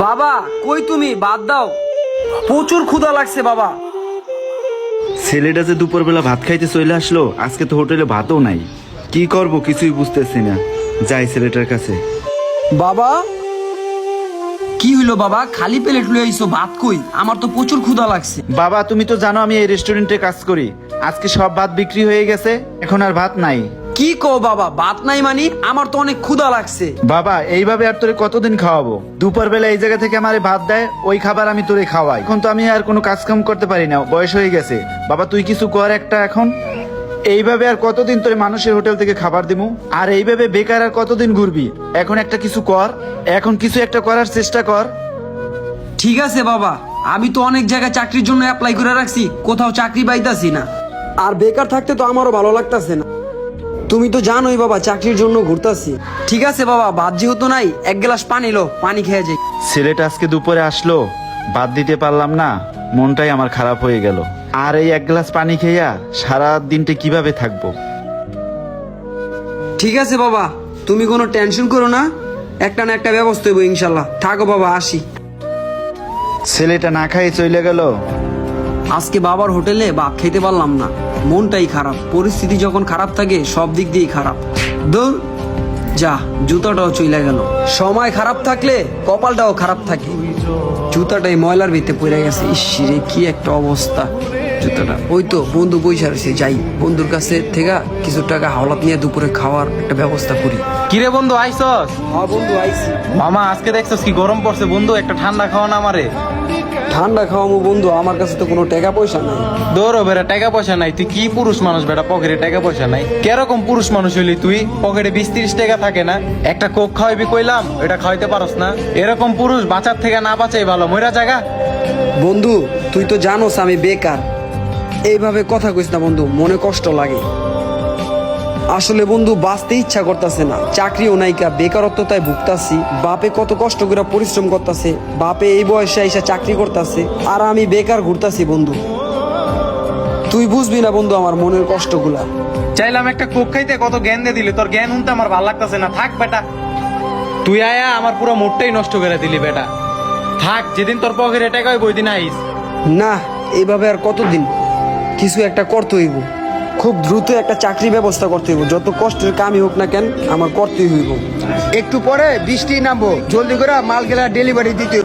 বাবা কই তুমি? বাদ দাও, প্রচুর ক্ষুধা লাগছে বাবা। ছেলেটা যে দুপুরবেলা ভাত খাইতে চলে আসলো, আজকে তো হোটেলে ভাতও নাই। কি করব কিছুই বুঝতেছি না। যাই ছেলেটার কাছে। বাবা কি হইলো বাবা? খালি প্লেট লয়ে আইছো, ভাত কই? আমার তো প্রচুর ক্ষুধা লাগছে। বাবা তুমি তো জানো আমি এই রেস্টুরেন্টে কাজ করি। আজকে সব ভাত বিক্রি হয়ে গেছে, এখন আর ভাত নাই। কি কও বাবা, ভাত নাই মানে? আমার তো অনেক ক্ষুধা লাগছে। বাবা এইভাবে আর তোরে কতদিন খাওয়াবো? দুপুরবেলা এই জায়গা থেকে আমারে ভাত দেয়, ওই খাবার আমি তোরে খাওয়াই। এখন তো আমি আর কোনো কাজ কাম করতে পারি না, বয়স হয়ে গেছে। বাবা তুই কিছু কর একটা এখন। এইভাবে আর কতদিন তোরে মানুষের হোটেল থেকে খাবার দিমু? আর এইভাবে বেকার আর কতদিন ঘুরবি? এখন একটা কিছু কর, এখন কিছু একটা করার চেষ্টা কর। ঠিক আছে বাবা, আমি তো অনেক জায়গায় চাকরির জন্য অ্যাপ্লাই করে রাখছি, কোথাও চাকরি পাইতাছি না। আর বেকার থাকতে তো আমারও ভালো লাগতাছে না। তুমি তো জানোই বাবা, চাকরির জন্য ঘুরতাছি। ঠিক আছে বাবা, ভাত যেহেতু নাই, এক গ্লাস পানি লো, পানি খেয়ে যাই। ছেলেটা আজকে দুপুরে আসলো, বাদ দিতে পারলাম না, মনটাই আমার খারাপ হয়ে গেল। আর এই এক গ্লাস পানি খেয়া সারা দিনটা কিভাবে থাকবো? ঠিক আছে বাবা, তুমি কোনো টেনশন করো না, একটা না একটা ব্যবস্থা হইব ইনশাল্লাহ। থাকো বাবা, আসি। ছেলেটা না খাইয়ে চলে গেল। আজকে বাবার হোটেলে ভাত খাইতে পারলাম না, মনটাই খারাপ। পরিস্থিতি যখন খারাপ থাকে সব দিক দিয়েই খারাপ। দৌড় যা, জুতাটাও চলে গেল। সময় খারাপ থাকলে কপালটাও খারাপ থাকে। জুতাটাই ময়লার ভিতরে পড়ে গেছে। ইসরে কি একটা অবস্থা জুতাটা। ওই তো বন্ধু বইসা রয়েছে, যাই বন্ধুর কাছে থেকে কিছু টাকা হাওলাত নিয়ে দুপুরে খাওয়ার একটা ব্যবস্থা করি। কিরে বন্ধু আইসস? হ্যাঁ বন্ধু আইছি। মামা আজকে দেখছস কি গরম পড়ছে বন্ধু, একটা ঠান্ডা খাওয়া না আমারে। ঠান্ডা খাওয়ামু বন্ধু, আমার কাছে তো কোনো টাকা পয়সা নাই। দৌড়ো বেটা, টাকা পয়সা নাই? তুই কি পুরুষ মানুষ বেটা, পকেটে টাকা পয়সা নাই? কেরকম পুরুষ মানুষ হইলি তুই? পকেটে 20-30 টাকা থাকে না? একটা কোক খাওয়াইবি কইলাম, এটা খাওয়াইতে পারস না। এরকম পুরুষ বাঁচার থেকে না বাঁচাই ভালো, মইরা জায়গা। বন্ধু তুই তো জানোস আমি বেকার, এইভাবে কথা কইস না বন্ধু, মনে কষ্ট লাগে। আসলে বন্ধু বাঁচতে ইচ্ছা করতেছে না, চাকরিও নাইকা, বেকারত্বতায় ভুগতাছি। বাপে কত কষ্ট করে পরিশ্রম করতেছে, বাপে এই বয়সে এসে চাকরি করতেছে, আর আমি বেকার ঘুরতাছি বন্ধু। তুই বুঝবি না বন্ধু আমার মনের কষ্টগুলা। চাইলাম একটা কোক খাইতে, কত জ্ঞান দিয়ে দিলি। তোর জ্ঞান শুনতে আমার ভালো লাগতেছে না, থাক বেটা। তুই আয়া আমার পুরো মুডটাই নষ্ট করে দিলি বেটা। থাক, যেদিন তোর পকেটে টাকা হইব ওই দিন আইস। না, এইভাবে আর কতদিন? কিছু একটা করতে হইব, খুব দ্রুত একটা চাকরি ব্যবস্থা করতে হইব। যত কষ্টের কামই হোক না কেন, আমার করতেই হইব। একটু পরে বৃষ্টি নামবো, জলদি করে মাল গেলা ডেলিভারি দিতে